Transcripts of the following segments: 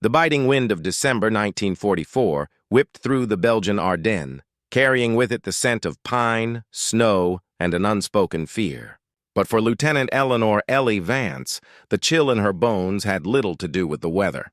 The biting wind of December 1944 whipped through the Belgian Ardennes, carrying with it the scent of pine, snow, and an unspoken fear. But for Lieutenant Eleanor "Ellie" Vance, the chill in her bones had little to do with the weather.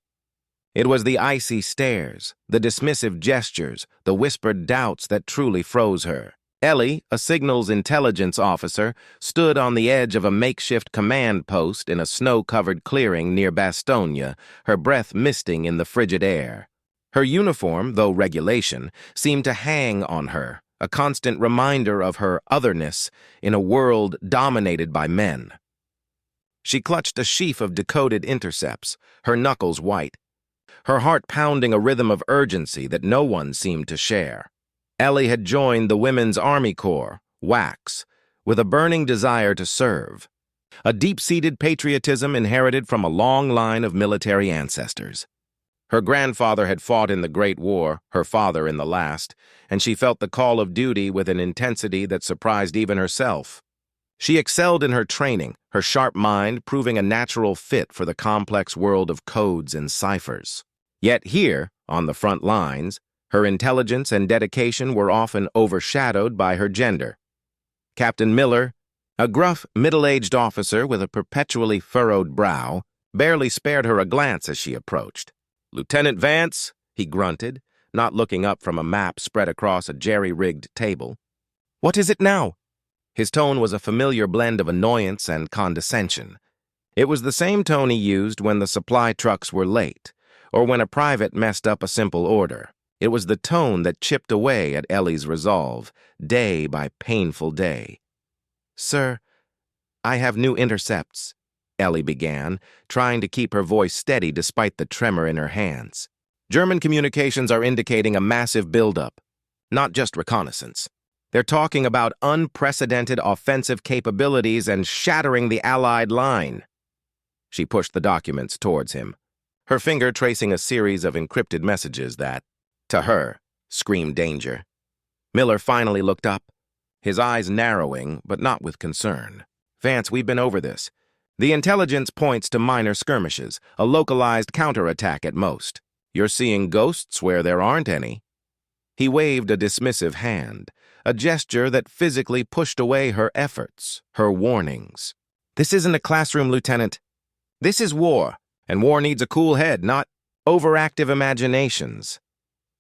It was the icy stares, the dismissive gestures, the whispered doubts that truly froze her. Ellie, a signals intelligence officer, stood on the edge of a makeshift command post in a snow-covered clearing near Bastogne, her breath misting in the frigid air. Her uniform, though regulation, seemed to hang on her, a constant reminder of her otherness in a world dominated by men. She clutched a sheaf of decoded intercepts, her knuckles white, her heart pounding a rhythm of urgency that no one seemed to share. Ellie had joined the Women's Army Corps, WACS, with a burning desire to serve, a deep-seated patriotism inherited from a long line of military ancestors. Her grandfather had fought in the Great War, her father in the last, and she felt the call of duty with an intensity that surprised even herself. She excelled in her training, her sharp mind proving a natural fit for the complex world of codes and ciphers. Yet here, on the front lines, her intelligence and dedication were often overshadowed by her gender. Captain Miller, a gruff, middle-aged officer with a perpetually furrowed brow, barely spared her a glance as she approached. "Lieutenant Vance," he grunted, not looking up from a map spread across a jerry-rigged table. "What is it now?" His tone was a familiar blend of annoyance and condescension. It was the same tone he used when the supply trucks were late, or when a private messed up a simple order. It was the tone that chipped away at Ellie's resolve, day by painful day. "Sir, I have new intercepts," Ellie began, trying to keep her voice steady despite the tremor in her hands. "German communications are indicating a massive buildup, not just reconnaissance. They're talking about unprecedented offensive capabilities and shattering the Allied line." She pushed the documents towards him, her finger tracing a series of encrypted messages that, to her, screamed danger. Miller finally looked up, his eyes narrowing, but not with concern. "Vance, we've been over this. The intelligence points to minor skirmishes, a localized counterattack at most. You're seeing ghosts where there aren't any." He waved a dismissive hand, a gesture that physically pushed away her efforts, her warnings. "This isn't a classroom, Lieutenant. This is war, and war needs a cool head, not overactive imaginations."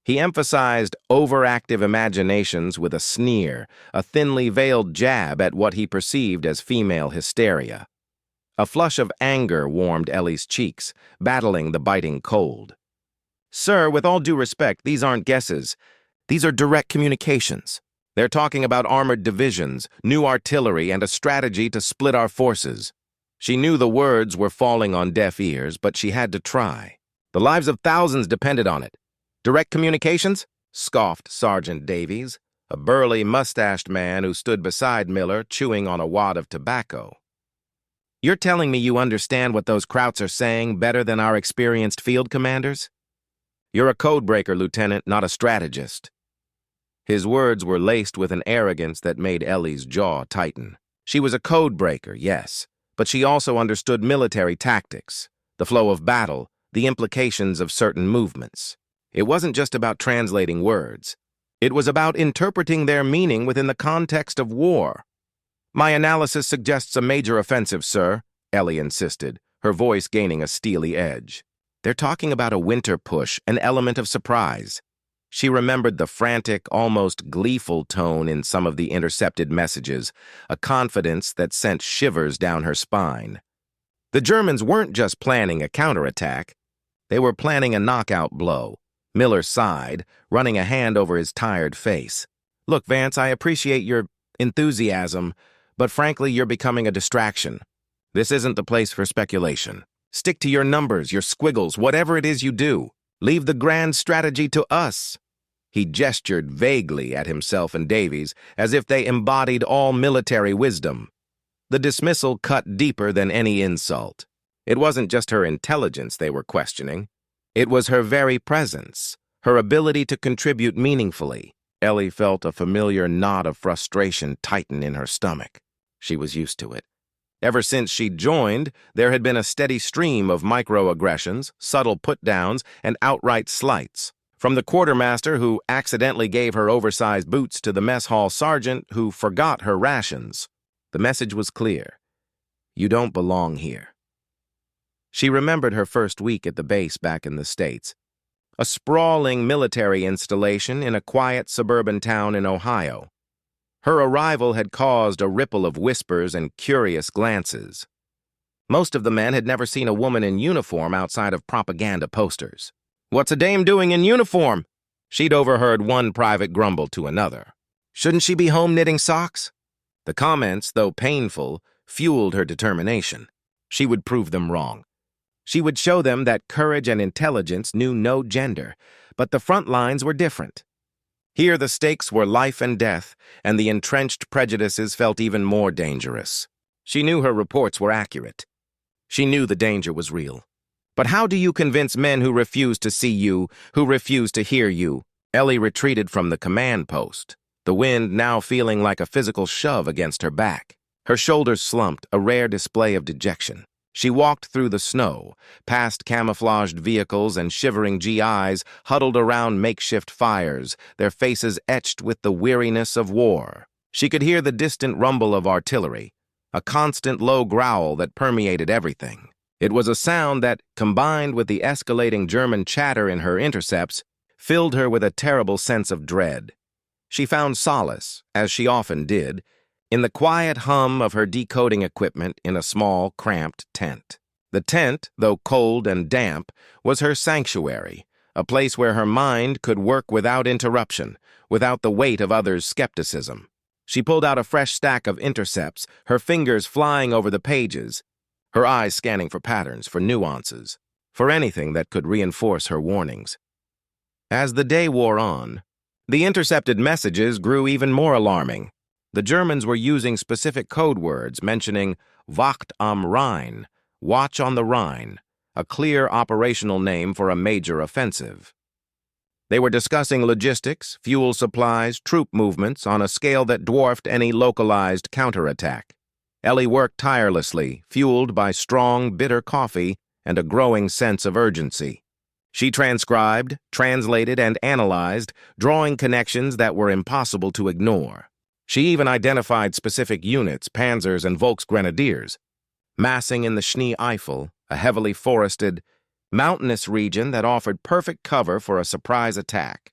He emphasized overactive imaginations with a sneer, a thinly veiled jab at what he perceived as female hysteria. A flush of anger warmed Ellie's cheeks, battling the biting cold. "Sir, with all due respect, these aren't guesses. These are direct communications. They're talking about armored divisions, new artillery, and a strategy to split our forces." She knew the words were falling on deaf ears, but she had to try. "The lives of thousands depended on it. Direct communications?" scoffed Sergeant Davies, a burly, mustached man who stood beside Miller, chewing on a wad of tobacco. "You're telling me you understand what those krauts are saying better than our experienced field commanders? You're a codebreaker, Lieutenant, not a strategist." His words were laced with an arrogance that made Ellie's jaw tighten. She was a codebreaker, yes, but she also understood military tactics, the flow of battle, the implications of certain movements. It wasn't just about translating words. It was about interpreting their meaning within the context of war. "My analysis suggests a major offensive, sir," Ellie insisted, her voice gaining a steely edge. "They're talking about a winter push, an element of surprise." She remembered the frantic, almost gleeful tone in some of the intercepted messages, a confidence that sent shivers down her spine. The Germans weren't just planning a counterattack. They were planning a knockout blow. Miller sighed, running a hand over his tired face. "Look, Vance, I appreciate your enthusiasm, but frankly, you're becoming a distraction. This isn't the place for speculation. Stick to your numbers, your squiggles, whatever it is you do. Leave the grand strategy to us." He gestured vaguely at himself and Davies, as if they embodied all military wisdom. The dismissal cut deeper than any insult. It wasn't just her intelligence they were questioning. It was her very presence, her ability to contribute meaningfully. Ellie felt a familiar knot of frustration tighten in her stomach. She was used to it. Ever since she'd joined, there had been a steady stream of microaggressions, subtle put-downs, and outright slights. From the quartermaster who accidentally gave her oversized boots to the mess hall sergeant who forgot her rations. The message was clear. You don't belong here. She remembered her first week at the base back in the States. A sprawling military installation in a quiet suburban town in Ohio. Her arrival had caused a ripple of whispers and curious glances. Most of the men had never seen a woman in uniform outside of propaganda posters. "What's a dame doing in uniform?" She'd overheard one private grumble to another. "Shouldn't she be home knitting socks?" The comments, though painful, fueled her determination. She would prove them wrong. She would show them that courage and intelligence knew no gender, but the front lines were different. Here the stakes were life and death, and the entrenched prejudices felt even more dangerous. She knew her reports were accurate. She knew the danger was real. But how do you convince men who refuse to see you, who refuse to hear you? Ellie retreated from the command post, the wind now feeling like a physical shove against her back. Her shoulders slumped, a rare display of dejection. She walked through the snow, past camouflaged vehicles and shivering GIs huddled around makeshift fires, their faces etched with the weariness of war. She could hear the distant rumble of artillery, a constant low growl that permeated everything. It was a sound that, combined with the escalating German chatter in her intercepts, filled her with a terrible sense of dread. She found solace, as she often did, in the quiet hum of her decoding equipment in a small, cramped tent. The tent, though cold and damp, was her sanctuary, a place where her mind could work without interruption, without the weight of others' skepticism. She pulled out a fresh stack of intercepts, her fingers flying over the pages, her eyes scanning for patterns, for nuances, for anything that could reinforce her warnings. As the day wore on, the intercepted messages grew even more alarming. The Germans were using specific code words mentioning Wacht am Rhein, Watch on the Rhine, a clear operational name for a major offensive. They were discussing logistics, fuel supplies, troop movements on a scale that dwarfed any localized counterattack. Ellie worked tirelessly, fueled by strong, bitter coffee and a growing sense of urgency. She transcribed, translated, and analyzed, drawing connections that were impossible to ignore. She even identified specific units, panzers and Volksgrenadiers, massing in the Schnee Eifel, a heavily forested, mountainous region that offered perfect cover for a surprise attack.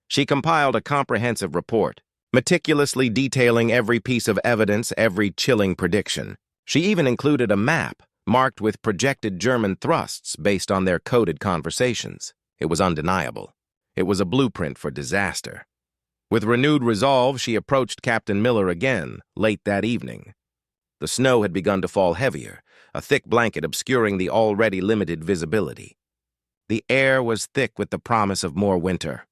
She compiled a comprehensive report, meticulously detailing every piece of evidence, every chilling prediction. She even included a map marked with projected German thrusts based on their coded conversations. It was undeniable. It was a blueprint for disaster. With renewed resolve, she approached Captain Miller again, late that evening. The snow had begun to fall heavier, a thick blanket obscuring the already limited visibility. The air was thick with the promise of more winter.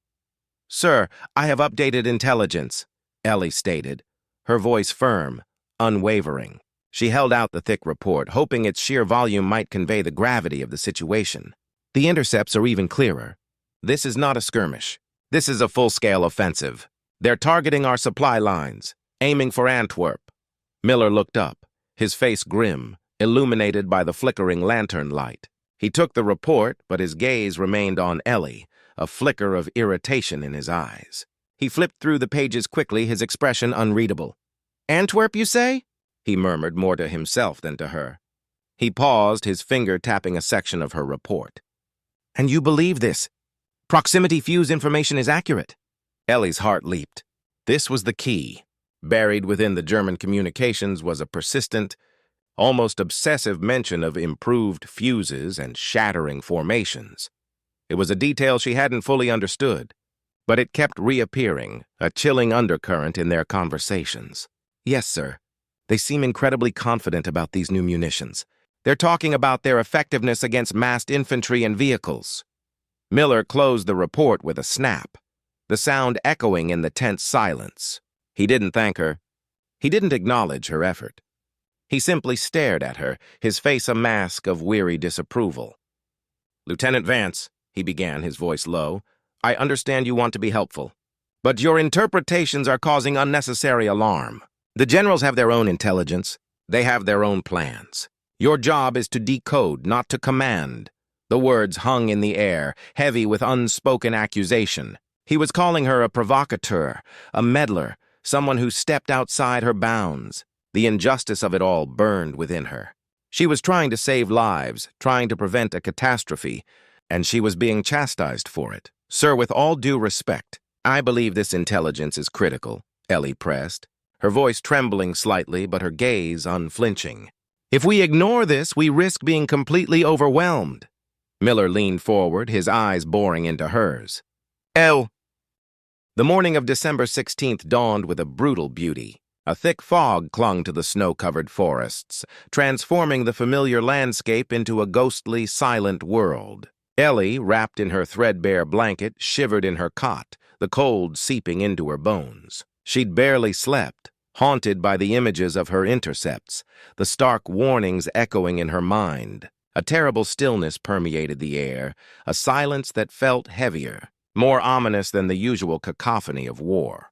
"Sir, I have updated intelligence," Ellie stated, her voice firm, unwavering. She held out the thick report, hoping its sheer volume might convey the gravity of the situation. "The intercepts are even clearer. This is not a skirmish. This is a full-scale offensive. They're targeting our supply lines, aiming for Antwerp." Miller looked up, his face grim, illuminated by the flickering lantern light. He took the report, but his gaze remained on Ellie, a flicker of irritation in his eyes. He flipped through the pages quickly, his expression unreadable. "Antwerp, you say?" he murmured more to himself than to her. He paused, his finger tapping a section of her report. "And you believe this? Proximity fuse information is accurate?" Ellie's heart leaped. This was the key. Buried within the German communications was a persistent, almost obsessive mention of improved fuses and shattering formations. It was a detail she hadn't fully understood, but it kept reappearing, a chilling undercurrent in their conversations. "Yes, sir. They seem incredibly confident about these new munitions. They're talking about their effectiveness against massed infantry and vehicles." Miller closed the report with a snap, the sound echoing in the tense silence. He didn't thank her. He didn't acknowledge her effort. He simply stared at her, his face a mask of weary disapproval. "Lieutenant Vance," he began, his voice low, "I understand you want to be helpful, but your interpretations are causing unnecessary alarm. The generals have their own intelligence. They have their own plans. Your job is to decode, not to command. The words hung in the air, heavy with unspoken accusation. He was calling her a provocateur, a meddler, someone who stepped outside her bounds. The injustice of it all burned within her. She was trying to save lives, trying to prevent a catastrophe, and she was being chastised for it. Sir, with all due respect, I believe this intelligence is critical, Ellie pressed, her voice trembling slightly but her gaze unflinching. If we ignore this, we risk being completely overwhelmed. Miller leaned forward, his eyes boring into hers. The morning of December 16th dawned with a brutal beauty. A thick fog clung to the snow-covered forests, transforming the familiar landscape into a ghostly, silent world. Ellie, wrapped in her threadbare blanket, shivered in her cot, the cold seeping into her bones. She'd barely slept, haunted by the images of her intercepts, the stark warnings echoing in her mind. A terrible stillness permeated the air, a silence that felt heavier, more ominous than the usual cacophony of war.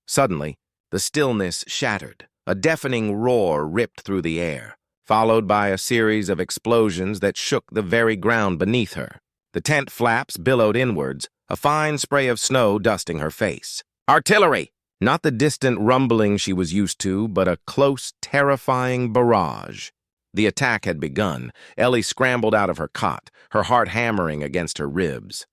Suddenly, the stillness shattered. A deafening roar ripped through the air, followed by a series of explosions that shook the very ground beneath her. The tent flaps billowed inwards, a fine spray of snow dusting her face. Artillery! Not the distant rumbling she was used to, but a close, terrifying barrage. The attack had begun. Ellie scrambled out of her cot, her heart hammering against her ribs.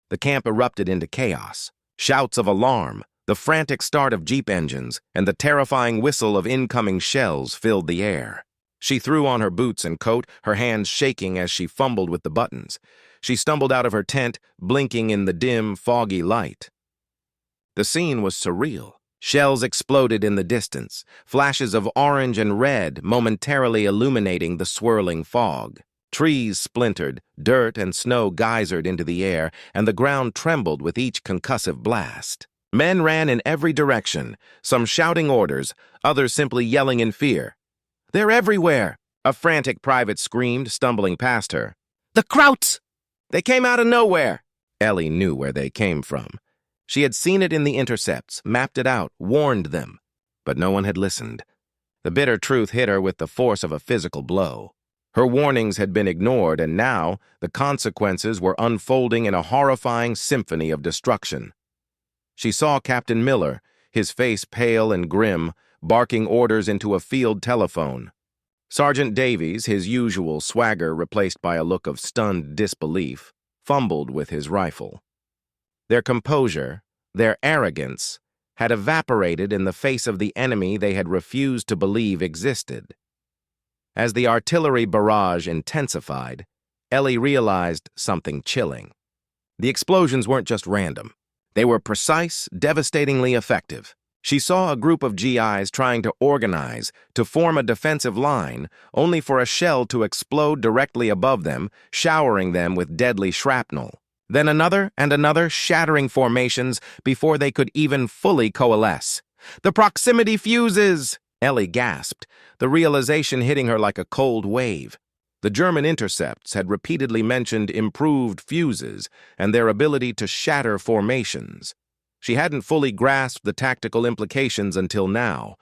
The camp erupted into chaos. Shouts of alarm, the frantic start of jeep engines, and the terrifying whistle of incoming shells filled the air. She threw on her boots and coat, her hands shaking as she fumbled with the buttons. She stumbled out of her tent, blinking in the dim, foggy light. The scene was surreal. Shells exploded in the distance, flashes of orange and red momentarily illuminating the swirling fog. Trees splintered, dirt and snow geysered into the air, and the ground trembled with each concussive blast. Men ran in every direction, some shouting orders, others simply yelling in fear. "They're everywhere!" a frantic private screamed, stumbling past her. "The Krauts! They came out of nowhere!" Ellie knew where they came from. She had seen it in the intercepts, mapped it out, warned them. But no one had listened. The bitter truth hit her with the force of a physical blow. Her warnings had been ignored, and now the consequences were unfolding in a horrifying symphony of destruction. She saw Captain Miller, his face pale and grim, barking orders into a field telephone. Sergeant Davies, his usual swagger replaced by a look of stunned disbelief, fumbled with his rifle. Their composure, their arrogance, had evaporated in the face of the enemy they had refused to believe existed. As the artillery barrage intensified, Ellie realized something chilling. The explosions weren't just random. They were precise, devastatingly effective. She saw a group of GIs trying to organize, to form a defensive line, only for a shell to explode directly above them, showering them with deadly shrapnel. Then another and another, shattering formations before they could even fully coalesce. "The proximity fuses!" Ellie gasped, the realization hitting her like a cold wave. The German intercepts had repeatedly mentioned improved fuses and their ability to shatter formations. She hadn't fully grasped the tactical implications until now.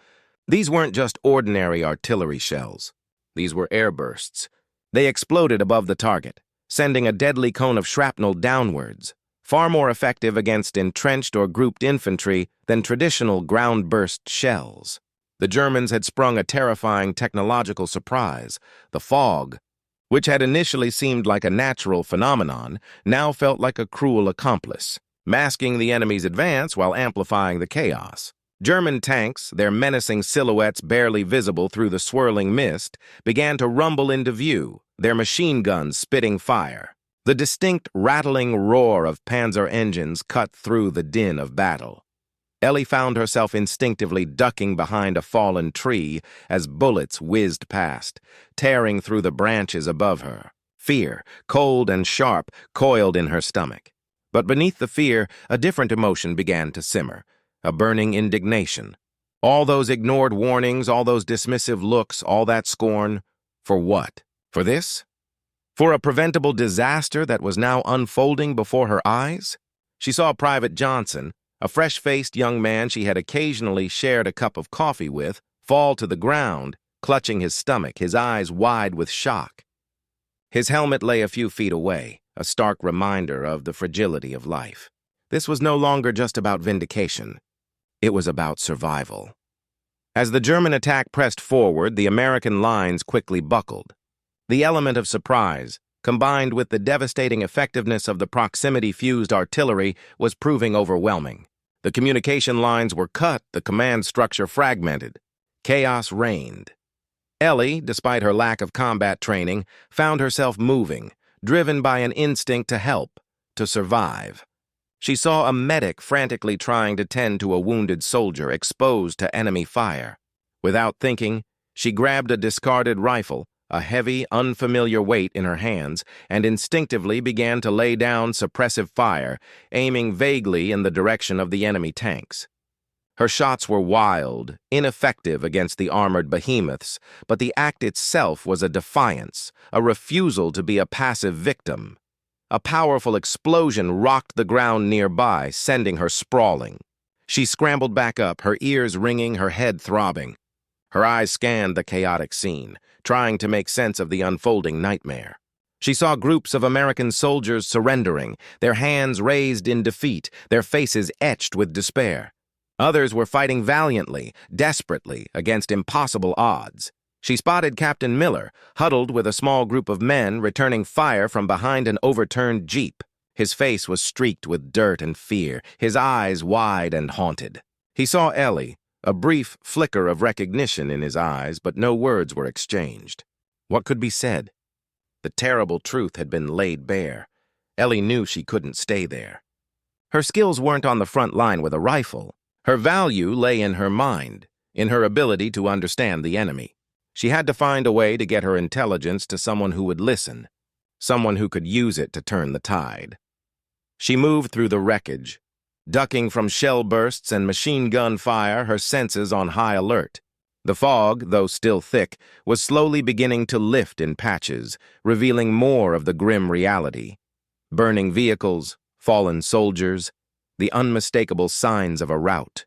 These weren't just ordinary artillery shells. These were airbursts. They exploded above the target, sending a deadly cone of shrapnel downwards, far more effective against entrenched or grouped infantry than traditional ground-burst shells. The Germans had sprung a terrifying technological surprise. The fog, which had initially seemed like a natural phenomenon, now felt like a cruel accomplice, masking the enemy's advance while amplifying the chaos. German tanks, their menacing silhouettes barely visible through the swirling mist, began to rumble into view, their machine guns spitting fire. The distinct rattling roar of Panzer engines cut through the din of battle. Ellie found herself instinctively ducking behind a fallen tree as bullets whizzed past, tearing through the branches above her. Fear, cold and sharp, coiled in her stomach. But beneath the fear, a different emotion began to simmer, a burning indignation. All those ignored warnings, all those dismissive looks, all that scorn. For what? For this? For a preventable disaster that was now unfolding before her eyes? She saw Private Johnson, a fresh-faced young man she had occasionally shared a cup of coffee with, fall to the ground, clutching his stomach, his eyes wide with shock. His helmet lay a few feet away, a stark reminder of the fragility of life. This was no longer just about vindication. It was about survival. As the German attack pressed forward, the American lines quickly buckled. The element of surprise, combined with the devastating effectiveness of the proximity-fused artillery, was proving overwhelming. The communication lines were cut, the command structure fragmented. Chaos reigned. Ellie, despite her lack of combat training, found herself moving, driven by an instinct to help, to survive. She saw a medic frantically trying to tend to a wounded soldier exposed to enemy fire. Without thinking, she grabbed a discarded rifle, a heavy, unfamiliar weight in her hands, and instinctively began to lay down suppressive fire, aiming vaguely in the direction of the enemy tanks. Her shots were wild, ineffective against the armored behemoths, but the act itself was a defiance, a refusal to be a passive victim. A powerful explosion rocked the ground nearby, sending her sprawling. She scrambled back up, her ears ringing, her head throbbing. Her eyes scanned the chaotic scene, trying to make sense of the unfolding nightmare. She saw groups of American soldiers surrendering, their hands raised in defeat, their faces etched with despair. Others were fighting valiantly, desperately, against impossible odds. She spotted Captain Miller, huddled with a small group of men returning fire from behind an overturned jeep. His face was streaked with dirt and fear, his eyes wide and haunted. He saw Ellie, a brief flicker of recognition in his eyes, but no words were exchanged. What could be said? The terrible truth had been laid bare. Ellie knew she couldn't stay there. Her skills weren't on the front line with a rifle. Her value lay in her mind, in her ability to understand the enemy. She had to find a way to get her intelligence to someone who would listen, someone who could use it to turn the tide. She moved through the wreckage, ducking from shell bursts and machine gun fire, her senses on high alert. The fog, though still thick, was slowly beginning to lift in patches, revealing more of the grim reality. Burning vehicles, fallen soldiers, the unmistakable signs of a rout.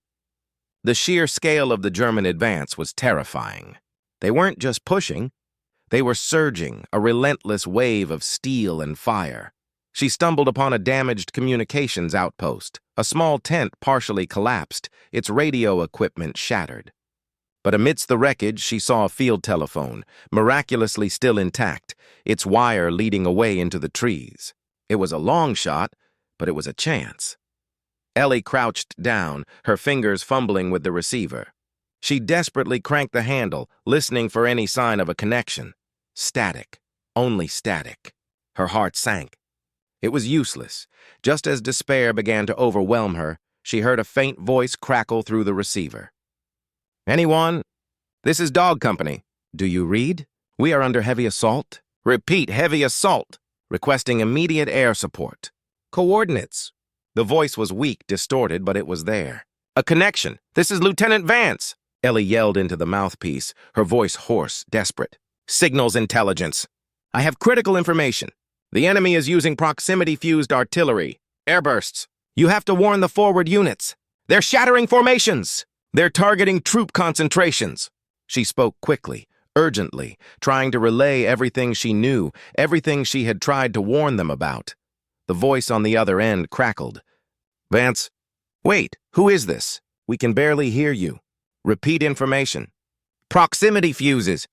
The sheer scale of the German advance was terrifying. They weren't just pushing, they were surging, a relentless wave of steel and fire. She stumbled upon a damaged communications outpost, a small tent partially collapsed, its radio equipment shattered. But amidst the wreckage, she saw a field telephone, miraculously still intact, its wire leading away into the trees. It was a long shot, but it was a chance. Ellie crouched down, her fingers fumbling with the receiver. She desperately cranked the handle, listening for any sign of a connection. Static. Only static. Her heart sank. It was useless. Just as despair began to overwhelm her, she heard a faint voice crackle through the receiver. "Anyone? This is Dog Company. Do you read? We are under heavy assault. Repeat, heavy assault. Requesting immediate air support. Coordinates." The voice was weak, distorted, but it was there. "A connection. This is Lieutenant Vance." Ellie yelled into the mouthpiece, her voice hoarse, desperate. "Signals intelligence. I have critical information. The enemy is using proximity-fused artillery. Airbursts. You have to warn the forward units. They're shattering formations. They're targeting troop concentrations." She spoke quickly, urgently, trying to relay everything she knew, everything she had tried to warn them about. The voice on the other end crackled. "Vance, wait, who is this? We can barely hear you. Repeat information." "Proximity fuses,"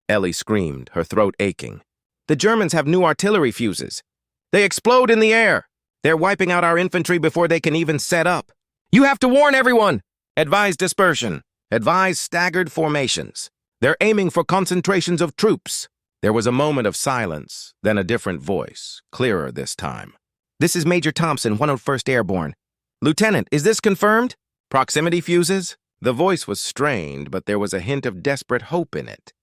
Ellie screamed, her throat aching. "The Germans have new artillery fuses. They explode in the air. They're wiping out our infantry before they can even set up. You have to warn everyone. Advise dispersion. Advise staggered formations. They're aiming for concentrations of troops." There was a moment of silence, then a different voice, clearer this time. "This is Major Thompson, 101st Airborne. Lieutenant, is this confirmed? Proximity fuses?" The voice was strained, but there was a hint of desperate hope in it.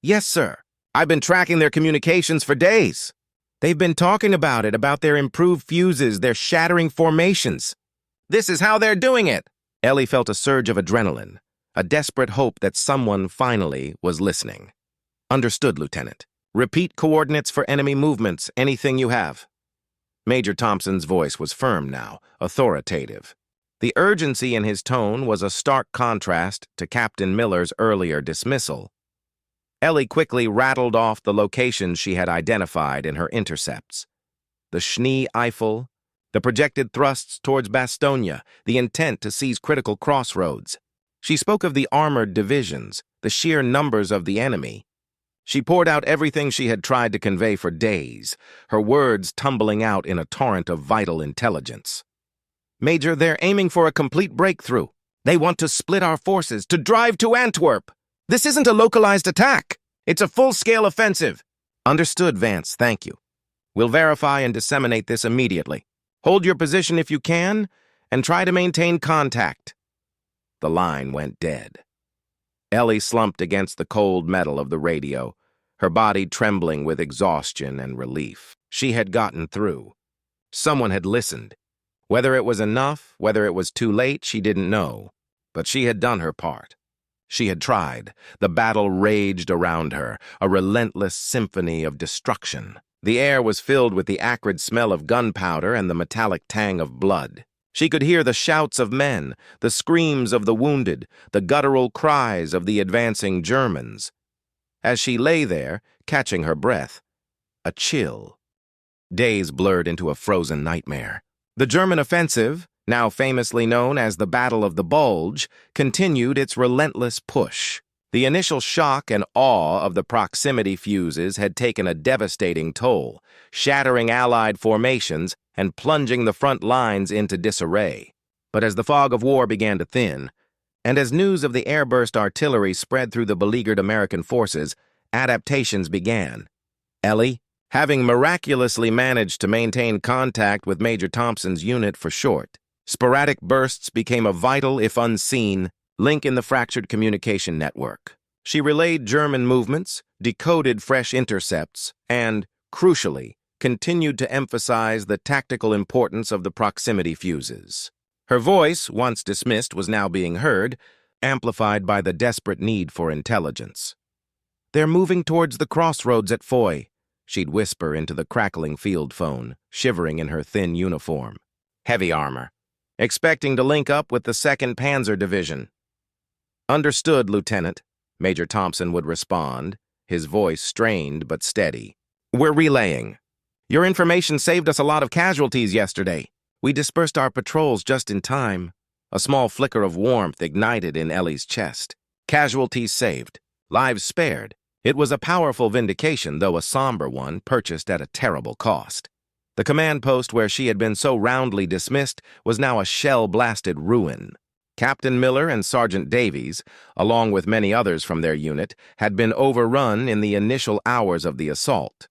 "Yes, sir. I've been tracking their communications for days. They've been talking about it, about their improved fuses, their shattering formations. This is how they're doing it." Ellie felt a surge of adrenaline, a desperate hope that someone finally was listening. "Understood, Lieutenant. Repeat coordinates for enemy movements, anything you have." Major Thompson's voice was firm now, authoritative. The urgency in his tone was a stark contrast to Captain Miller's earlier dismissal. Ellie quickly rattled off the locations she had identified in her intercepts. The Schnee Eifel, the projected thrusts towards Bastogne, the intent to seize critical crossroads. She spoke of the armored divisions, the sheer numbers of the enemy. She poured out everything she had tried to convey for days, her words tumbling out in a torrent of vital intelligence. "Major, they're aiming for a complete breakthrough. They want to split our forces, to drive to Antwerp. This isn't a localized attack. It's a full-scale offensive." "Understood, Vance, thank you. We'll verify and disseminate this immediately. Hold your position if you can, and try to maintain contact." The line went dead. Ellie slumped against the cold metal of the radio, her body trembling with exhaustion and relief. She had gotten through. Someone had listened. Whether it was enough, whether it was too late, she didn't know. But she had done her part. She had tried. The battle raged around her, a relentless symphony of destruction. The air was filled with the acrid smell of gunpowder and the metallic tang of blood. She could hear the shouts of men, the screams of the wounded, the guttural cries of the advancing Germans. As she lay there, catching her breath, a chill. Days blurred into a frozen nightmare. The German offensive, now famously known as the Battle of the Bulge, continued its relentless push. The initial shock and awe of the proximity fuses had taken a devastating toll, shattering Allied formations and plunging the front lines into disarray. But as the fog of war began to thin, and as news of the airburst artillery spread through the beleaguered American forces, adaptations began. Ellie, having miraculously managed to maintain contact with Major Thompson's unit for short, sporadic bursts became a vital, if unseen, link in the fractured communication network. She relayed German movements, decoded fresh intercepts, and, crucially, continued to emphasize the tactical importance of the proximity fuses. Her voice, once dismissed, was now being heard, amplified by the desperate need for intelligence. "They're moving towards the crossroads at Foy," she'd whisper into the crackling field phone, shivering in her thin uniform. "Heavy armor. Expecting to link up with the 2nd Panzer Division." "Understood, Lieutenant," Major Thompson would respond, his voice strained but steady. "We're relaying. Your information saved us a lot of casualties yesterday. We dispersed our patrols just in time." A small flicker of warmth ignited in Ellie's chest. Casualties saved. Lives spared. It was a powerful vindication, though a somber one, purchased at a terrible cost. The command post where she had been so roundly dismissed was now a shell-blasted ruin. Captain Miller and Sergeant Davies, along with many others from their unit, had been overrun in the initial hours of the assault.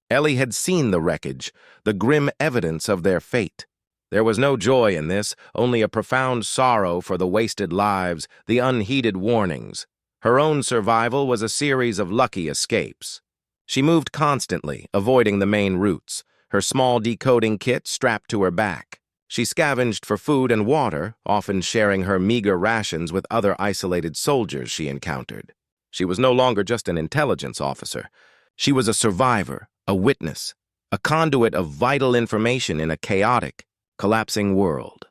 Ellie had seen the wreckage, the grim evidence of their fate. There was no joy in this, only a profound sorrow for the wasted lives, the unheeded warnings. Her own survival was a series of lucky escapes. She moved constantly, avoiding the main routes, her small decoding kit strapped to her back. She scavenged for food and water, often sharing her meager rations with other isolated soldiers she encountered. She was no longer just an intelligence officer. She was a survivor, a witness, a conduit of vital information in a chaotic, collapsing world.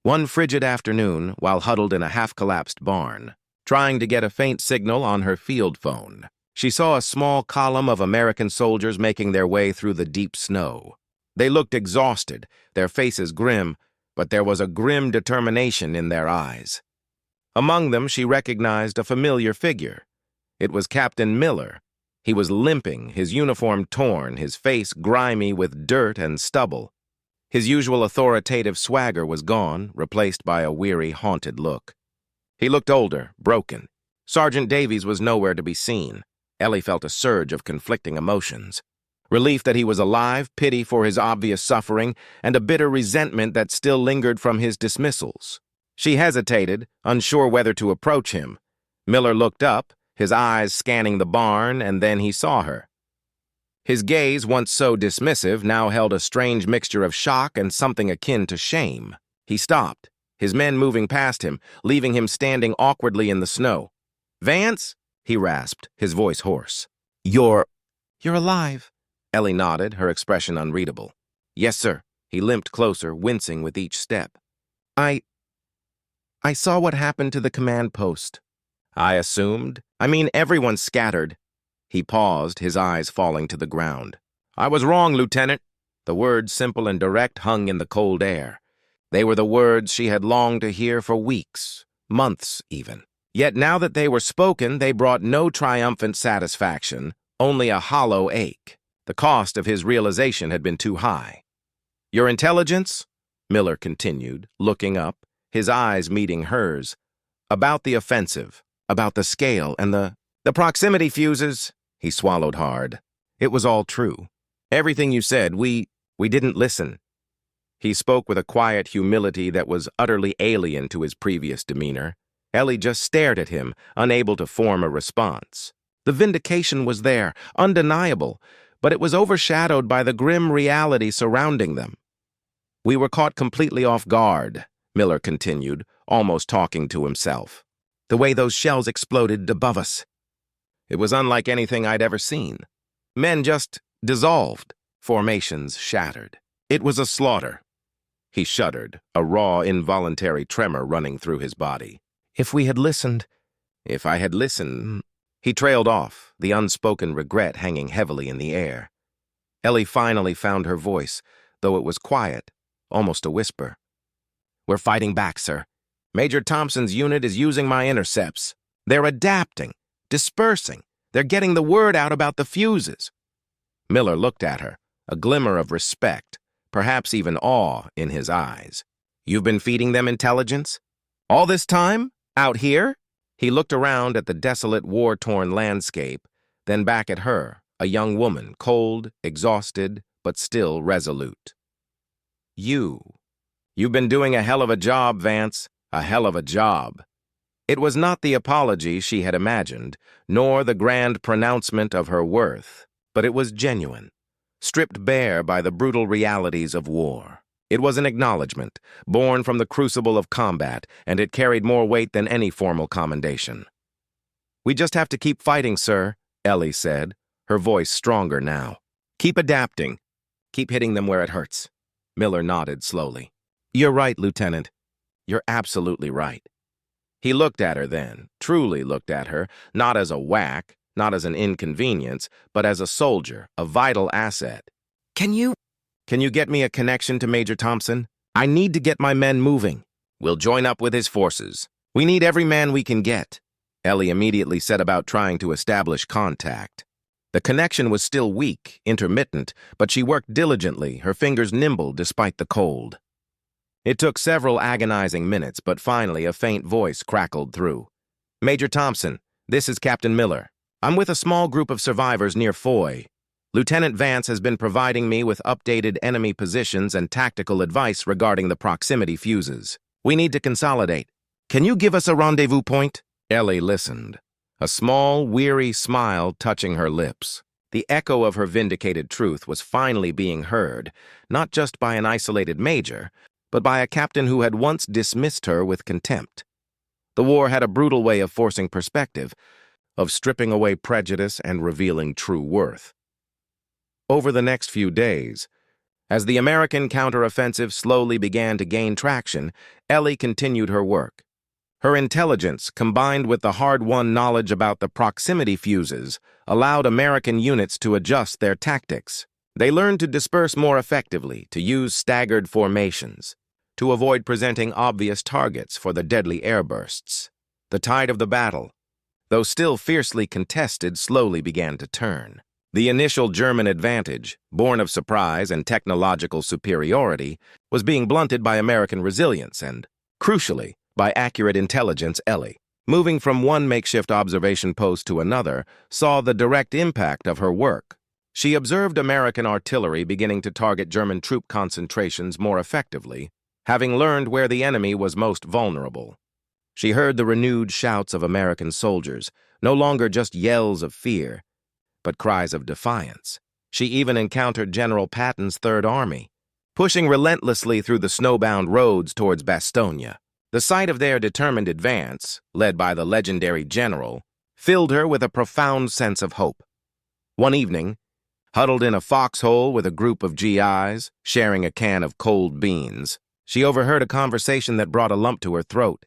One frigid afternoon, while huddled in a half-collapsed barn, trying to get a faint signal on her field phone, she saw a small column of American soldiers making their way through the deep snow. They looked exhausted, their faces grim, but there was a grim determination in their eyes. Among them, she recognized a familiar figure. It was Captain Miller. He was limping, his uniform torn, his face grimy with dirt and stubble. His usual authoritative swagger was gone, replaced by a weary, haunted look. He looked older, broken. Sergeant Davies was nowhere to be seen. Ellie felt a surge of conflicting emotions. Relief that he was alive, pity for his obvious suffering, and a bitter resentment that still lingered from his dismissals. She hesitated, unsure whether to approach him. Miller looked up, his eyes scanning the barn, and then he saw her. His gaze, once so dismissive, now held a strange mixture of shock and something akin to shame. He stopped, his men moving past him, leaving him standing awkwardly in the snow. "Vance?" he rasped, his voice hoarse. You're alive." Ellie nodded, her expression unreadable. "Yes, sir." He limped closer, wincing with each step. I saw what happened to the command post. I assumed. I mean, everyone's scattered. He paused, his eyes falling to the ground. I was wrong, Lieutenant. The words, simple and direct, hung in the cold air. They were the words she had longed to hear for weeks, months even. Yet now that they were spoken, they brought no triumphant satisfaction, only a hollow ache. The cost of his realization had been too high. Your intelligence? Miller continued, looking up, his eyes meeting hers. About the offensive, about the scale and the proximity fuses. He swallowed hard. It was all true. Everything you said, we didn't listen. He spoke with a quiet humility that was utterly alien to his previous demeanor. Ellie just stared at him, unable to form a response. The vindication was there, undeniable, but it was overshadowed by the grim reality surrounding them. We were caught completely off guard, Miller continued, almost talking to himself. The way those shells exploded above us. It was unlike anything I'd ever seen. Men just dissolved, formations shattered. It was a slaughter. He shuddered, a raw, involuntary tremor running through his body. If we had listened, if I had listened... He trailed off, the unspoken regret hanging heavily in the air. Ellie finally found her voice, though it was quiet, almost a whisper. We're fighting back, sir. Major Thompson's unit is using my intercepts. They're adapting, dispersing. They're getting the word out about the fuses. Miller looked at her, a glimmer of respect, perhaps even awe in his eyes. You've been feeding them intelligence? All this time? Out here? He looked around at the desolate, war-torn landscape, then back at her, a young woman, cold, exhausted, but still resolute. You've been doing a hell of a job, Vance, a hell of a job. It was not the apology she had imagined, nor the grand pronouncement of her worth, but it was genuine, stripped bare by the brutal realities of war. It was an acknowledgment, born from the crucible of combat, and it carried more weight than any formal commendation. We just have to keep fighting, sir, Ellie said, her voice stronger now. Keep adapting. Keep hitting them where it hurts. Miller nodded slowly. You're right, Lieutenant. You're absolutely right. He looked at her then, truly looked at her, not as a whack, not as an inconvenience, but as a soldier, a vital asset. Can you get me a connection to Major Thompson? I need to get my men moving. We'll join up with his forces. We need every man we can get. Ellie immediately set about trying to establish contact. The connection was still weak, intermittent, but she worked diligently, her fingers nimble despite the cold. It took several agonizing minutes, but finally a faint voice crackled through. Major Thompson, this is Captain Miller. I'm with a small group of survivors near Foy. Lieutenant Vance has been providing me with updated enemy positions and tactical advice regarding the proximity fuses. We need to consolidate. Can you give us a rendezvous point? Ellie listened, a small, weary smile touching her lips. The echo of her vindicated truth was finally being heard, not just by an isolated major, but by a captain who had once dismissed her with contempt. The war had a brutal way of forcing perspective, of stripping away prejudice and revealing true worth. Over the next few days, as the American counteroffensive slowly began to gain traction, Ellie continued her work. Her intelligence, combined with the hard-won knowledge about the proximity fuses, allowed American units to adjust their tactics. They learned to disperse more effectively, to use staggered formations, to avoid presenting obvious targets for the deadly airbursts. The tide of the battle, though still fiercely contested, slowly began to turn. The initial German advantage, born of surprise and technological superiority, was being blunted by American resilience and, crucially, by accurate intelligence. Ellie, moving from one makeshift observation post to another, saw the direct impact of her work. She observed American artillery beginning to target German troop concentrations more effectively, having learned where the enemy was most vulnerable. She heard the renewed shouts of American soldiers, no longer just yells of fear, but cries of defiance. She even encountered General Patton's Third Army, pushing relentlessly through the snowbound roads towards Bastogne. The sight of their determined advance, led by the legendary general, filled her with a profound sense of hope. One evening, huddled in a foxhole with a group of GIs, sharing a can of cold beans, she overheard a conversation that brought a lump to her throat.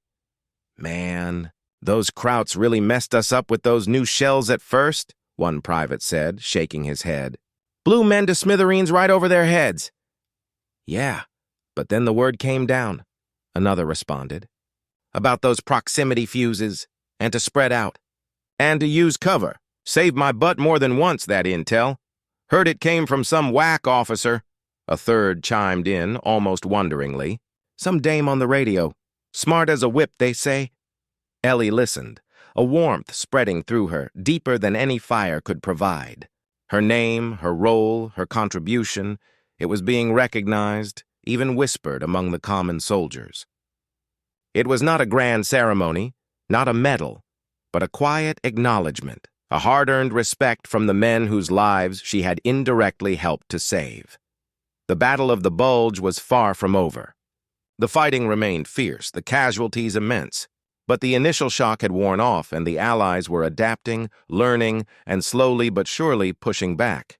Man, "Those Krauts really messed us up with those new shells at first," one private said, shaking his head. "Blew men to smithereens right over their heads." "Yeah, but then the word came down," another responded, "about those proximity fuses, and to spread out, and to use cover. Saved my butt more than once, that intel. Heard it came from some whack officer," a third chimed in, almost wonderingly. "Some dame on the radio. Smart as a whip, they say." Ellie listened, a warmth spreading through her, deeper than any fire could provide. Her name, her role, her contribution, it was being recognized, even whispered among the common soldiers. It was not a grand ceremony, not a medal, but a quiet acknowledgement, a hard-earned respect from the men whose lives she had indirectly helped to save. The Battle of the Bulge was far from over. The fighting remained fierce, the casualties immense, but the initial shock had worn off and the Allies were adapting, learning, and slowly but surely pushing back.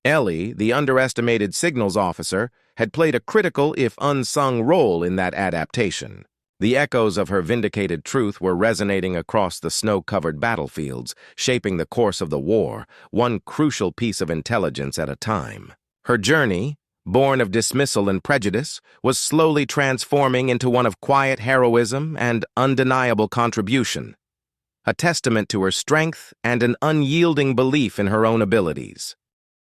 Ellie, the underestimated signals officer, had played a critical if unsung role in that adaptation. The echoes of her vindicated truth were resonating across the snow-covered battlefields, shaping the course of the war, one crucial piece of intelligence at a time. Her journey, born of dismissal and prejudice, was slowly transforming into one of quiet heroism and undeniable contribution, a testament to her strength and an unyielding belief in her own abilities.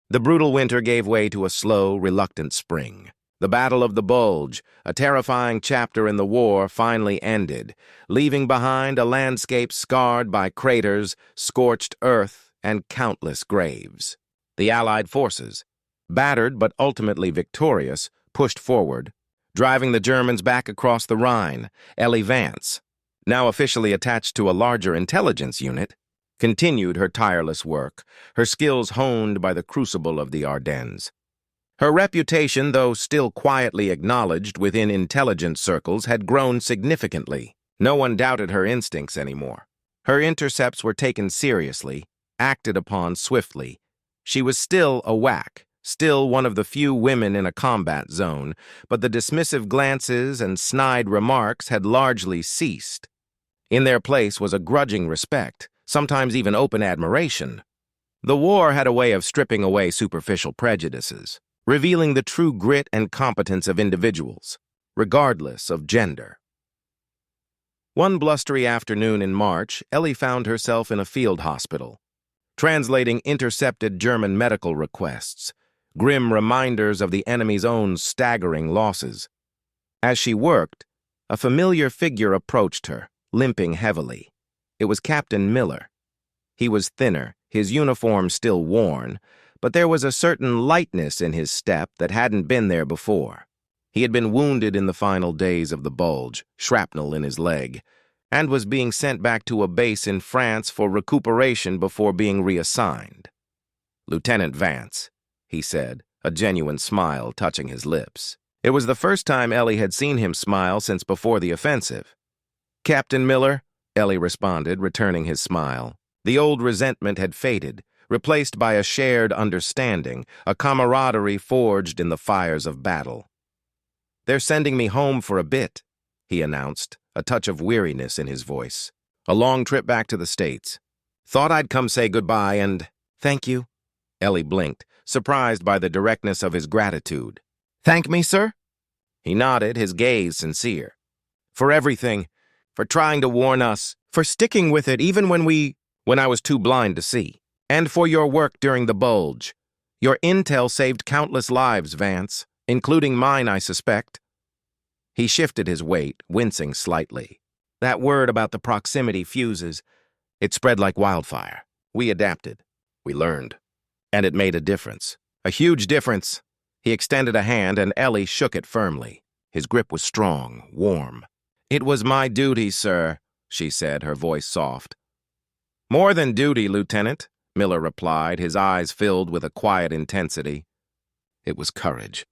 The brutal winter gave way to a slow, reluctant spring. The Battle of the Bulge, a terrifying chapter in the war, finally ended, leaving behind a landscape scarred by craters, scorched earth, and countless graves. The Allied forces, battered but ultimately victorious, pushed forward, driving the Germans back across the Rhine. Ellie Vance, now officially attached to a larger intelligence unit, continued her tireless work, her skills honed by the crucible of the Ardennes. Her reputation, though still quietly acknowledged within intelligence circles, had grown significantly. No one doubted her instincts anymore. Her intercepts were taken seriously, acted upon swiftly. She was still a whack, still one of the few women in a combat zone, but the dismissive glances and snide remarks had largely ceased. In their place was a grudging respect, sometimes even open admiration. The war had a way of stripping away superficial prejudices, revealing the true grit and competence of individuals, regardless of gender. One blustery afternoon in March, Ellie found herself in a field hospital, translating intercepted German medical requests, grim reminders of the enemy's own staggering losses. As she worked, a familiar figure approached her, limping heavily. It was Captain Miller. He was thinner, his uniform still worn, but there was a certain lightness in his step that hadn't been there before. He had been wounded in the final days of the Bulge, shrapnel in his leg, and was being sent back to a base in France for recuperation before being reassigned. "Lieutenant Vance," he said, a genuine smile touching his lips. It was the first time Ellie had seen him smile since before the offensive. "Captain Miller," Ellie responded, returning his smile. The old resentment had faded, replaced by a shared understanding, a camaraderie forged in the fires of battle. "They're sending me home for a bit," he announced, a touch of weariness in his voice. "A long trip back to the States. Thought I'd come say goodbye and—" "Thank you." Ellie blinked, surprised by the directness of his gratitude. "Thank me, sir?" He nodded, his gaze sincere. "For everything, for trying to warn us, for sticking with it even when I was too blind to see. And for your work during the Bulge. Your intel saved countless lives, Vance, including mine, I suspect." He shifted his weight, wincing slightly. "That word about the proximity fuses, it spread like wildfire. We adapted. We learned. And it made a difference. A huge difference." He extended a hand and Ellie shook it firmly. His grip was strong, warm. "It was my duty, sir," she said, her voice soft. "More than duty, Lieutenant," Miller replied, his eyes filled with a quiet intensity. "It was courage.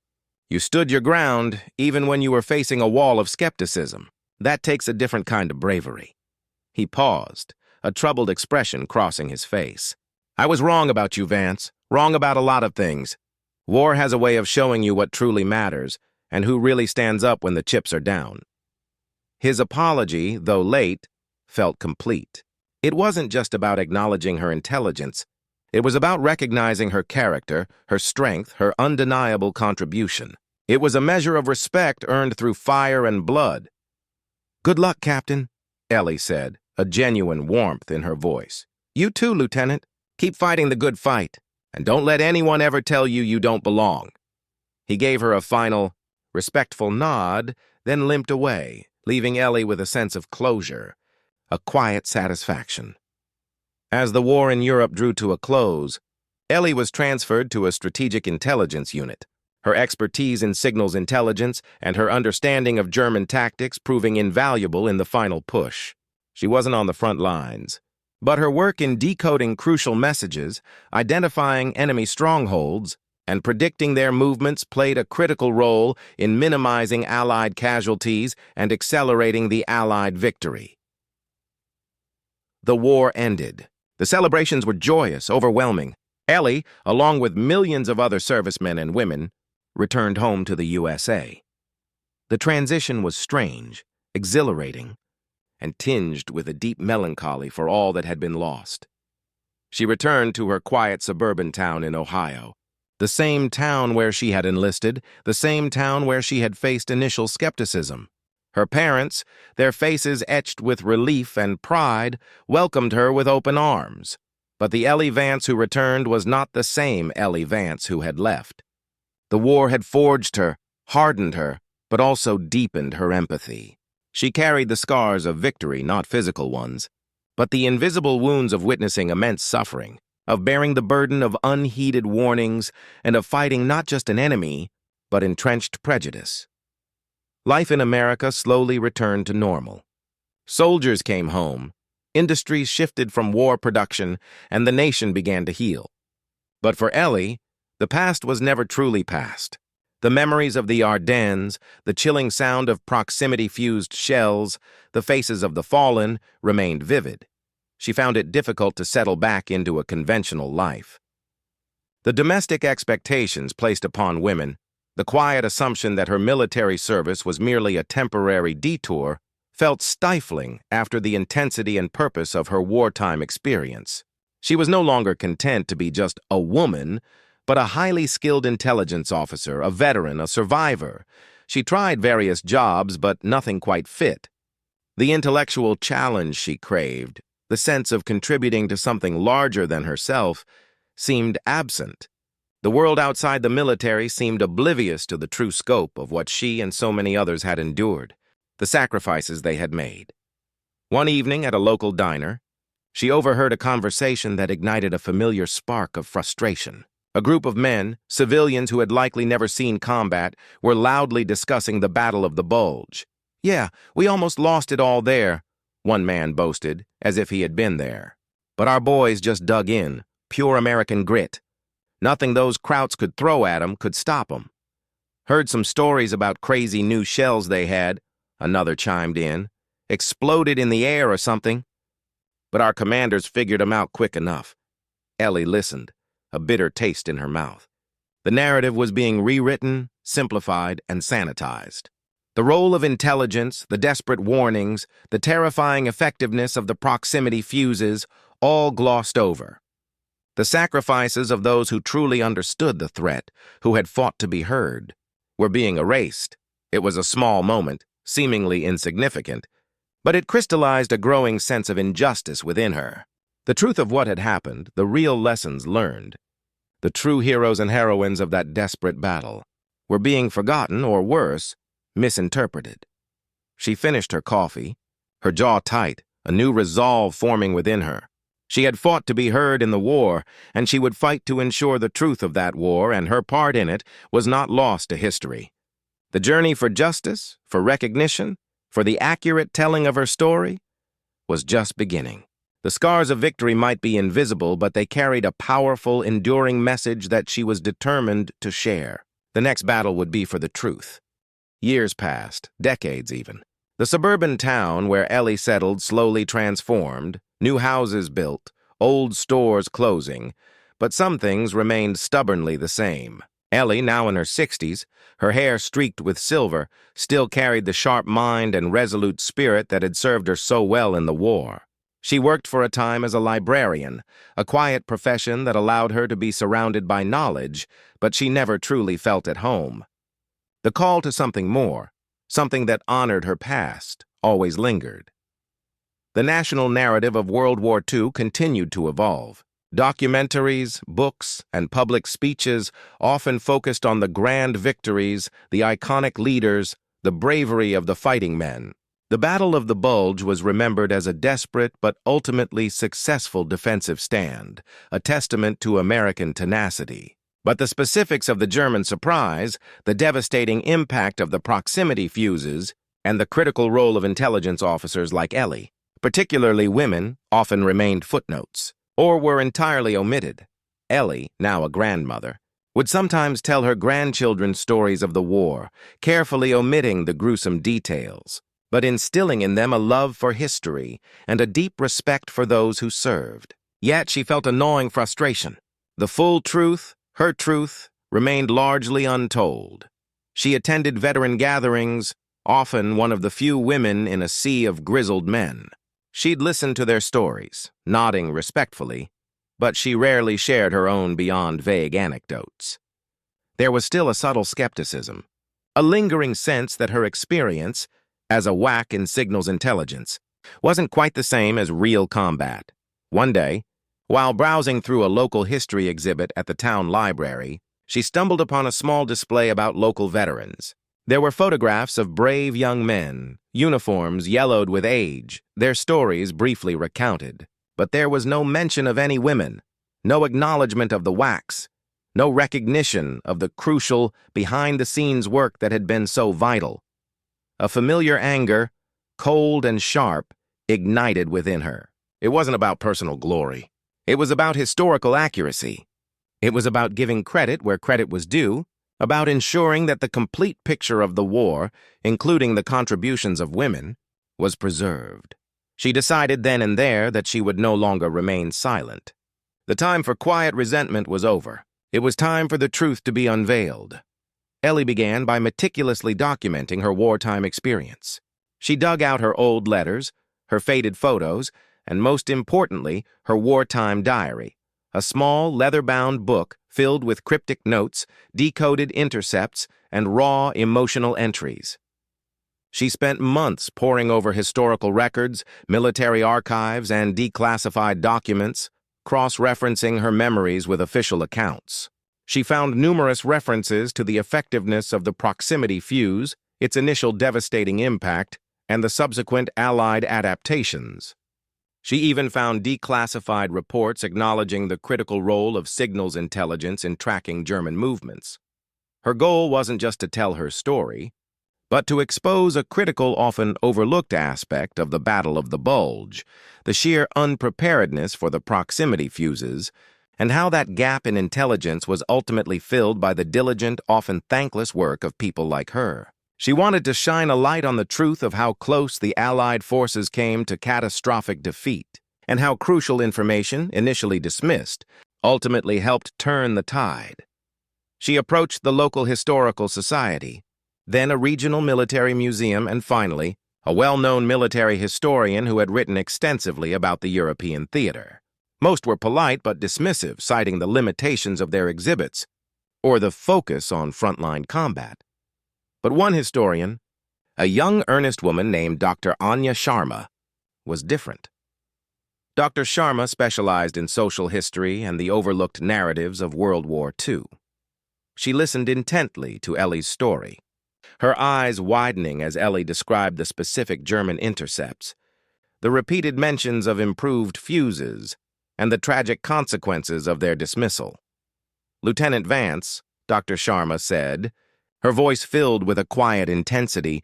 You stood your ground, even when you were facing a wall of skepticism. That takes a different kind of bravery." He paused, a troubled expression crossing his face. "I was wrong about you, Vance. Wrong about a lot of things. War has a way of showing you what truly matters, and who really stands up when the chips are down." His apology, though late, felt complete. It wasn't just about acknowledging her intelligence. It was about recognizing her character, her strength, her undeniable contribution. It was a measure of respect earned through fire and blood. "Good luck, Captain," Ellie said, a genuine warmth in her voice. "You too, Lieutenant. Keep fighting the good fight, and don't let anyone ever tell you you don't belong." He gave her a final, respectful nod, then limped away, leaving Ellie with a sense of closure, a quiet satisfaction. As the war in Europe drew to a close, Ellie was transferred to a strategic intelligence unit, her expertise in signals intelligence and her understanding of German tactics proving invaluable in the final push. She wasn't on the front lines, but her work in decoding crucial messages, identifying enemy strongholds, and predicting their movements played a critical role in minimizing Allied casualties and accelerating the Allied victory. The war ended. The celebrations were joyous, overwhelming. Ellie, along with millions of other servicemen and women, returned home to the USA. The transition was strange, exhilarating, and tinged with a deep melancholy for all that had been lost. She returned to her quiet suburban town in Ohio, the same town where she had enlisted, the same town where she had faced initial skepticism. Her parents, their faces etched with relief and pride, welcomed her with open arms. But the Ellie Vance who returned was not the same Ellie Vance who had left. The war had forged her, hardened her, but also deepened her empathy. She carried the scars of victory, not physical ones, but the invisible wounds of witnessing immense suffering, of bearing the burden of unheeded warnings, and of fighting not just an enemy, but entrenched prejudice. Life in America slowly returned to normal. Soldiers came home, industries shifted from war production, and the nation began to heal. But for Ellie, the past was never truly past. The memories of the Ardennes, the chilling sound of proximity-fused shells, the faces of the fallen remained vivid. She found it difficult to settle back into a conventional life. The domestic expectations placed upon women, the quiet assumption that her military service was merely a temporary detour, felt stifling after the intensity and purpose of her wartime experience. She was no longer content to be just a woman, but a highly skilled intelligence officer, a veteran, a survivor. She tried various jobs, but nothing quite fit. The intellectual challenge she craved, the sense of contributing to something larger than herself, seemed absent. The world outside the military seemed oblivious to the true scope of what she and so many others had endured, the sacrifices they had made. One evening at a local diner, she overheard a conversation that ignited a familiar spark of frustration. A group of men, civilians who had likely never seen combat, were loudly discussing the Battle of the Bulge. "Yeah, we almost lost it all there," one man boasted, as if he had been there. "But our boys just dug in, pure American grit. Nothing those Krauts could throw at 'em could stop 'em." "Heard some stories about crazy new shells they had," another chimed in. "Exploded in the air or something. But our commanders figured 'em out quick enough." Ellie listened, a bitter taste in her mouth. The narrative was being rewritten, simplified, and sanitized. The role of intelligence, the desperate warnings, the terrifying effectiveness of the proximity fuses, all glossed over. The sacrifices of those who truly understood the threat, who had fought to be heard, were being erased. It was a small moment, seemingly insignificant, but it crystallized a growing sense of injustice within her. The truth of what had happened, the real lessons learned, the true heroes and heroines of that desperate battle, were being forgotten, or worse, misinterpreted. She finished her coffee, her jaw tight, a new resolve forming within her. She had fought to be heard in the war, and she would fight to ensure the truth of that war and her part in it was not lost to history. The journey for justice, for recognition, for the accurate telling of her story, was just beginning. The scars of victory might be invisible, but they carried a powerful, enduring message that she was determined to share. The next battle would be for the truth. Years passed, decades even. The suburban town where Ellie settled slowly transformed, new houses built, old stores closing, but some things remained stubbornly the same. Ellie, now in her 60s, her hair streaked with silver, still carried the sharp mind and resolute spirit that had served her so well in the war. She worked for a time as a librarian, a quiet profession that allowed her to be surrounded by knowledge, but she never truly felt at home. The call to something more, something that honored her past, always lingered. The national narrative of World War II continued to evolve. Documentaries, books, and public speeches often focused on the grand victories, the iconic leaders, the bravery of the fighting men. The Battle of the Bulge was remembered as a desperate but ultimately successful defensive stand, a testament to American tenacity. But the specifics of the German surprise, the devastating impact of the proximity fuses, and the critical role of intelligence officers like Ellie, particularly women, often remained footnotes, or were entirely omitted. Ellie, now a grandmother, would sometimes tell her grandchildren stories of the war, carefully omitting the gruesome details, but instilling in them a love for history and a deep respect for those who served. Yet she felt a gnawing frustration. The full truth, her truth, remained largely untold. She attended veteran gatherings, often one of the few women in a sea of grizzled men. She'd listen to their stories, nodding respectfully, but she rarely shared her own beyond vague anecdotes. There was still a subtle skepticism, a lingering sense that her experience, as a whack in signals intelligence, wasn't quite the same as real combat. One day, while browsing through a local history exhibit at the town library, she stumbled upon a small display about local veterans. There were photographs of brave young men, uniforms yellowed with age, their stories briefly recounted. But there was no mention of any women, no acknowledgement of the WACs, no recognition of the crucial, behind-the-scenes work that had been so vital. A familiar anger, cold and sharp, ignited within her. It wasn't about personal glory. It was about historical accuracy. It was about giving credit where credit was due, about ensuring that the complete picture of the war, including the contributions of women, was preserved. She decided then and there that she would no longer remain silent. The time for quiet resentment was over. It was time for the truth to be unveiled. Ellie began by meticulously documenting her wartime experience. She dug out her old letters, her faded photos, and most importantly, her wartime diary, a small leather-bound book filled with cryptic notes, decoded intercepts, and raw emotional entries. She spent months poring over historical records, military archives, and declassified documents, cross-referencing her memories with official accounts. She found numerous references to the effectiveness of the proximity fuse, its initial devastating impact, and the subsequent Allied adaptations. She even found declassified reports acknowledging the critical role of signals intelligence in tracking German movements. Her goal wasn't just to tell her story, but to expose a critical, often overlooked aspect of the Battle of the Bulge, the sheer unpreparedness for the proximity fuses, and how that gap in intelligence was ultimately filled by the diligent, often thankless work of people like her. She wanted to shine a light on the truth of how close the Allied forces came to catastrophic defeat, and how crucial information, initially dismissed, ultimately helped turn the tide. She approached the local historical society, then a regional military museum, and finally, a well-known military historian who had written extensively about the European theater. Most were polite but dismissive, citing the limitations of their exhibits, or the focus on frontline combat. But one historian, a young, earnest woman named Dr. Anya Sharma, was different. Dr. Sharma specialized in social history and the overlooked narratives of World War II. She listened intently to Ellie's story, her eyes widening as Ellie described the specific German intercepts, the repeated mentions of improved fuses, and the tragic consequences of their dismissal. Lieutenant Vance, Dr. Sharma said, her voice filled with a quiet intensity,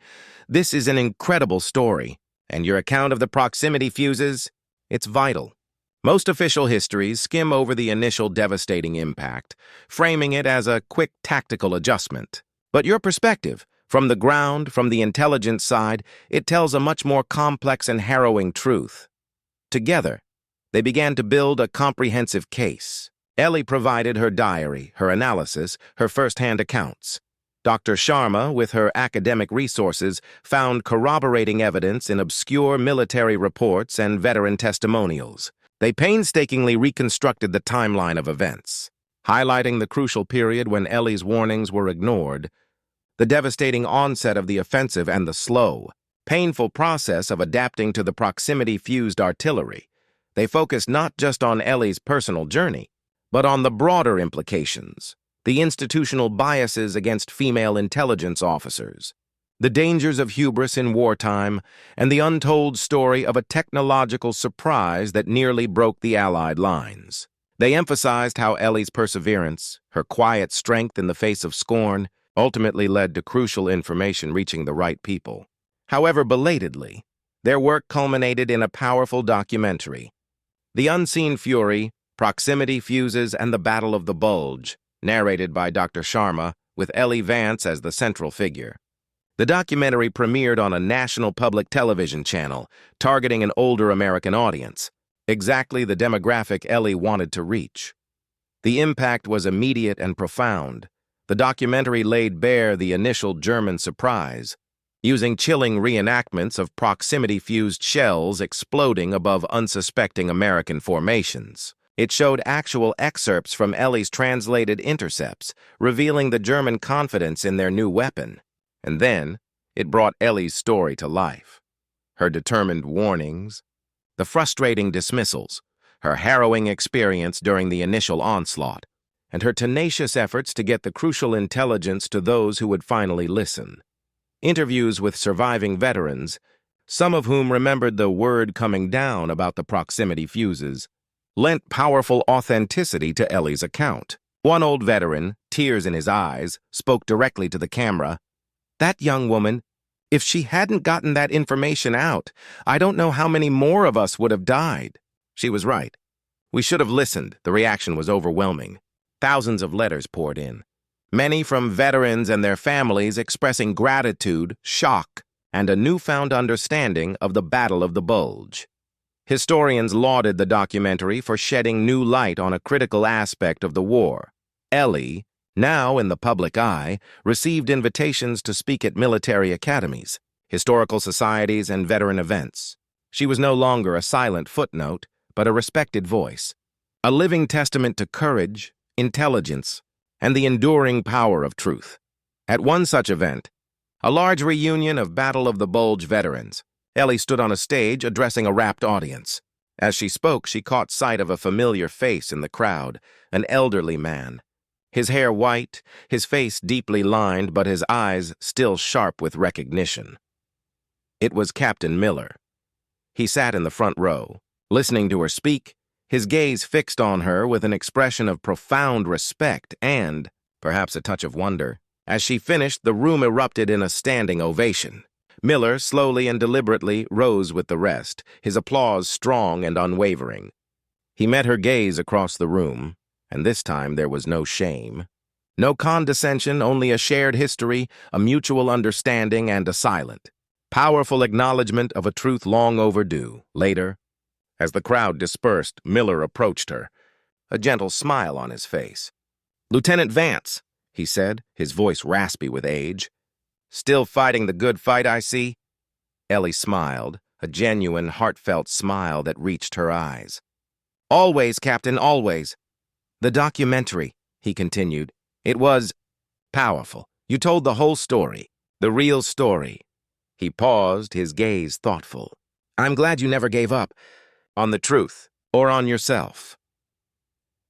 "This is an incredible story, and your account of the proximity fuses, it's vital. Most official histories skim over the initial devastating impact, framing it as a quick tactical adjustment. But your perspective, from the ground, from the intelligence side, it tells a much more complex and harrowing truth." Together, they began to build a comprehensive case. Ellie provided her diary, her analysis, her first-hand accounts. Dr. Sharma, with her academic resources, found corroborating evidence in obscure military reports and veteran testimonials. They painstakingly reconstructed the timeline of events, highlighting the crucial period when Ellie's warnings were ignored, the devastating onset of the offensive, and the slow, painful process of adapting to the proximity-fused artillery. They focused not just on Ellie's personal journey, but on the broader implications, the institutional biases against female intelligence officers, the dangers of hubris in wartime, and the untold story of a technological surprise that nearly broke the Allied lines. They emphasized how Ellie's perseverance, her quiet strength in the face of scorn, ultimately led to crucial information reaching the right people. However belatedly, their work culminated in a powerful documentary, The Unseen Fury, Proximity Fuses, and the Battle of the Bulge, narrated by Dr. Sharma, with Ellie Vance as the central figure. The documentary premiered on a national public television channel, targeting an older American audience, exactly the demographic Ellie wanted to reach. The impact was immediate and profound. The documentary laid bare the initial German surprise, using chilling reenactments of proximity-fused shells exploding above unsuspecting American formations. It showed actual excerpts from Ellie's translated intercepts, revealing the German confidence in their new weapon. And then, it brought Ellie's story to life. Her determined warnings, the frustrating dismissals, her harrowing experience during the initial onslaught, and her tenacious efforts to get the crucial intelligence to those who would finally listen. Interviews with surviving veterans, some of whom remembered the word coming down about the proximity fuses, lent powerful authenticity to Ellie's account. One old veteran, tears in his eyes, spoke directly to the camera. "That young woman, if she hadn't gotten that information out, I don't know how many more of us would have died." She was right. We should have listened. The reaction was overwhelming. Thousands of letters poured in, many from veterans and their families expressing gratitude, shock, and a newfound understanding of the Battle of the Bulge. Historians lauded the documentary for shedding new light on a critical aspect of the war. Ellie, now in the public eye, received invitations to speak at military academies, historical societies, and veteran events. She was no longer a silent footnote, but a respected voice, a living testament to courage, intelligence, and the enduring power of truth. At one such event, a large reunion of Battle of the Bulge veterans, Ellie stood on a stage addressing a rapt audience. As she spoke, she caught sight of a familiar face in the crowd, an elderly man. His hair white, his face deeply lined, but his eyes still sharp with recognition. It was Captain Miller. He sat in the front row, listening to her speak, his gaze fixed on her with an expression of profound respect and, perhaps a touch of wonder. As she finished, the room erupted in a standing ovation. Miller, slowly and deliberately, rose with the rest, his applause strong and unwavering. He met her gaze across the room, and this time there was no shame. No condescension, only a shared history, a mutual understanding, and a silent, powerful acknowledgement of a truth long overdue. Later, as the crowd dispersed, Miller approached her, a gentle smile on his face. "Lieutenant Vance," he said, his voice raspy with age. "Still fighting the good fight, I see?" Ellie smiled, a genuine, heartfelt smile that reached her eyes. "Always, Captain, always." "The documentary," he continued, "it was powerful. You told the whole story, the real story." He paused, his gaze thoughtful. "I'm glad you never gave up on the truth or on yourself."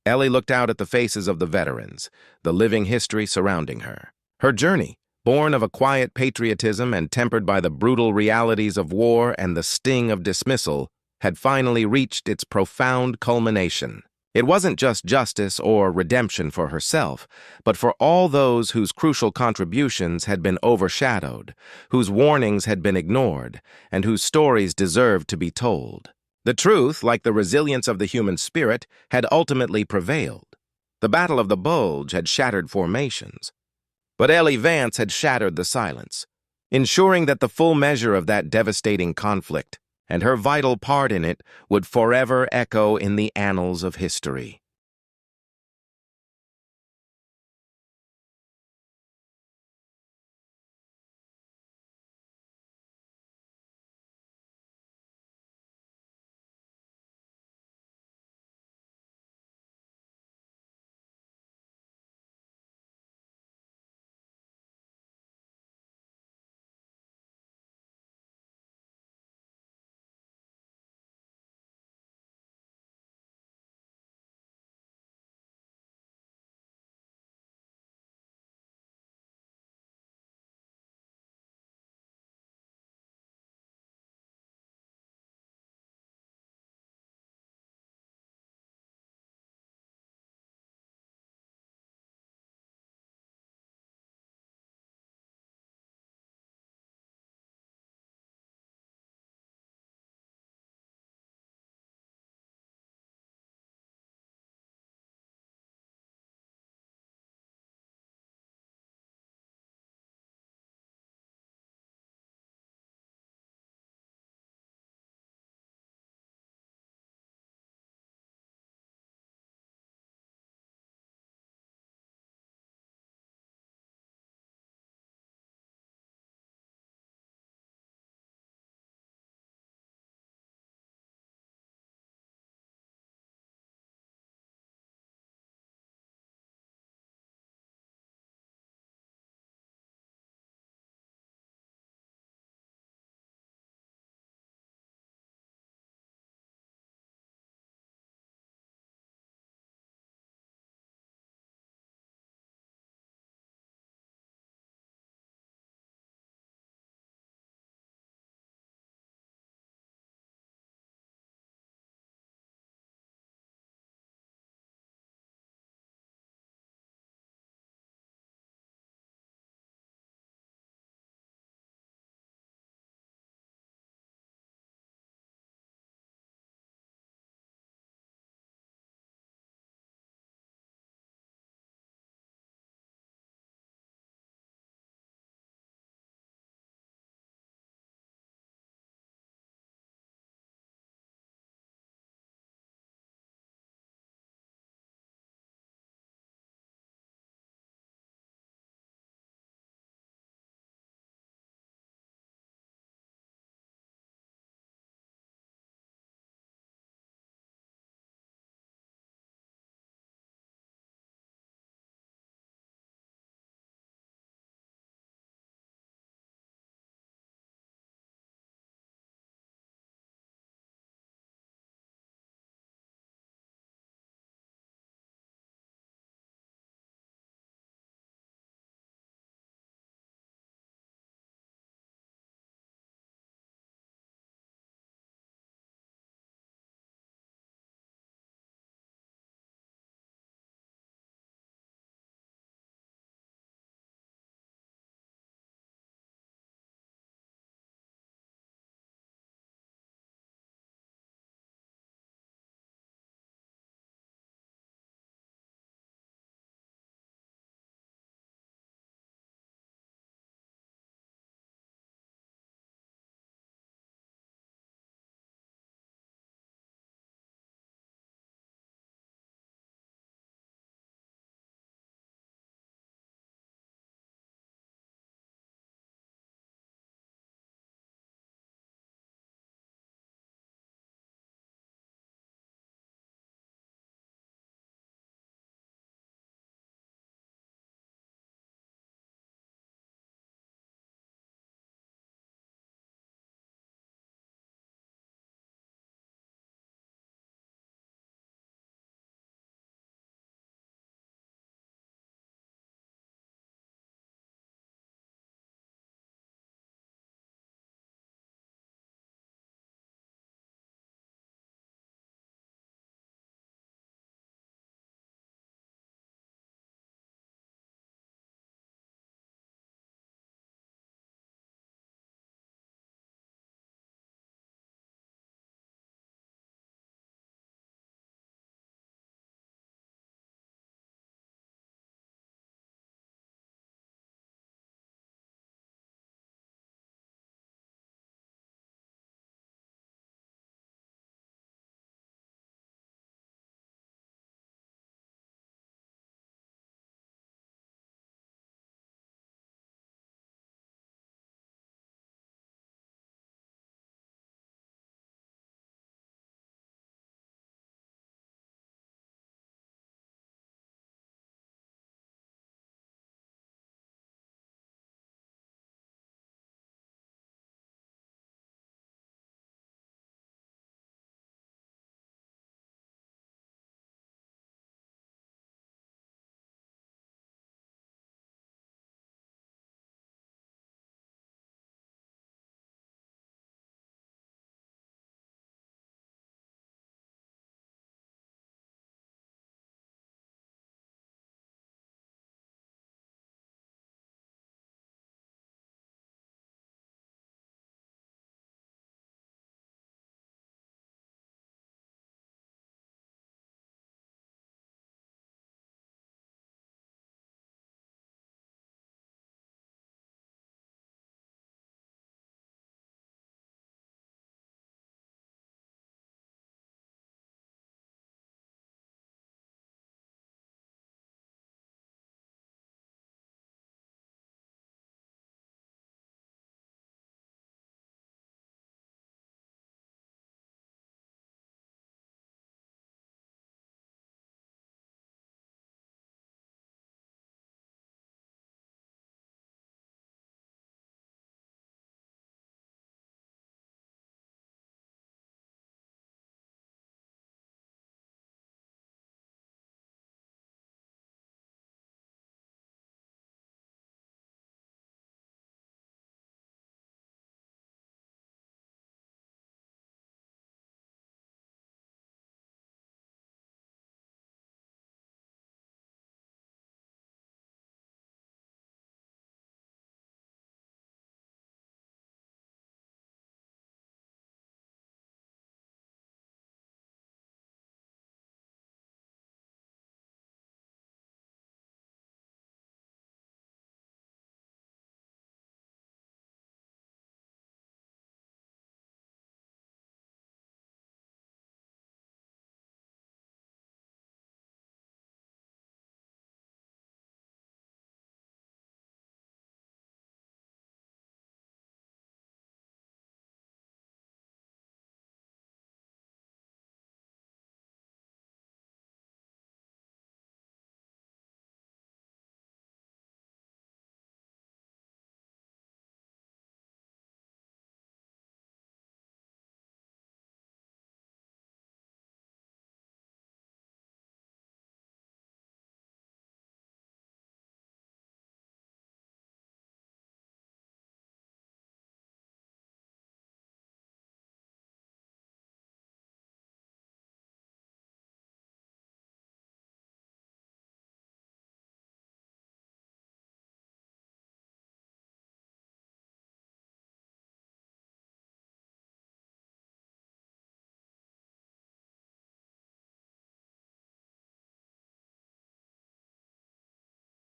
Ellie looked out at the faces of the veterans, the living history surrounding her. Her journey, born of a quiet patriotism and tempered by the brutal realities of war and the sting of dismissal, had finally reached its profound culmination. It wasn't just justice or redemption for herself, but for all those whose crucial contributions had been overshadowed, whose warnings had been ignored, and whose stories deserved to be told. The truth, like the resilience of the human spirit, had ultimately prevailed. The Battle of the Bulge had shattered formations, but Ellie Vance had shattered the silence, ensuring that the full measure of that devastating conflict and her vital part in it would forever echo in the annals of history.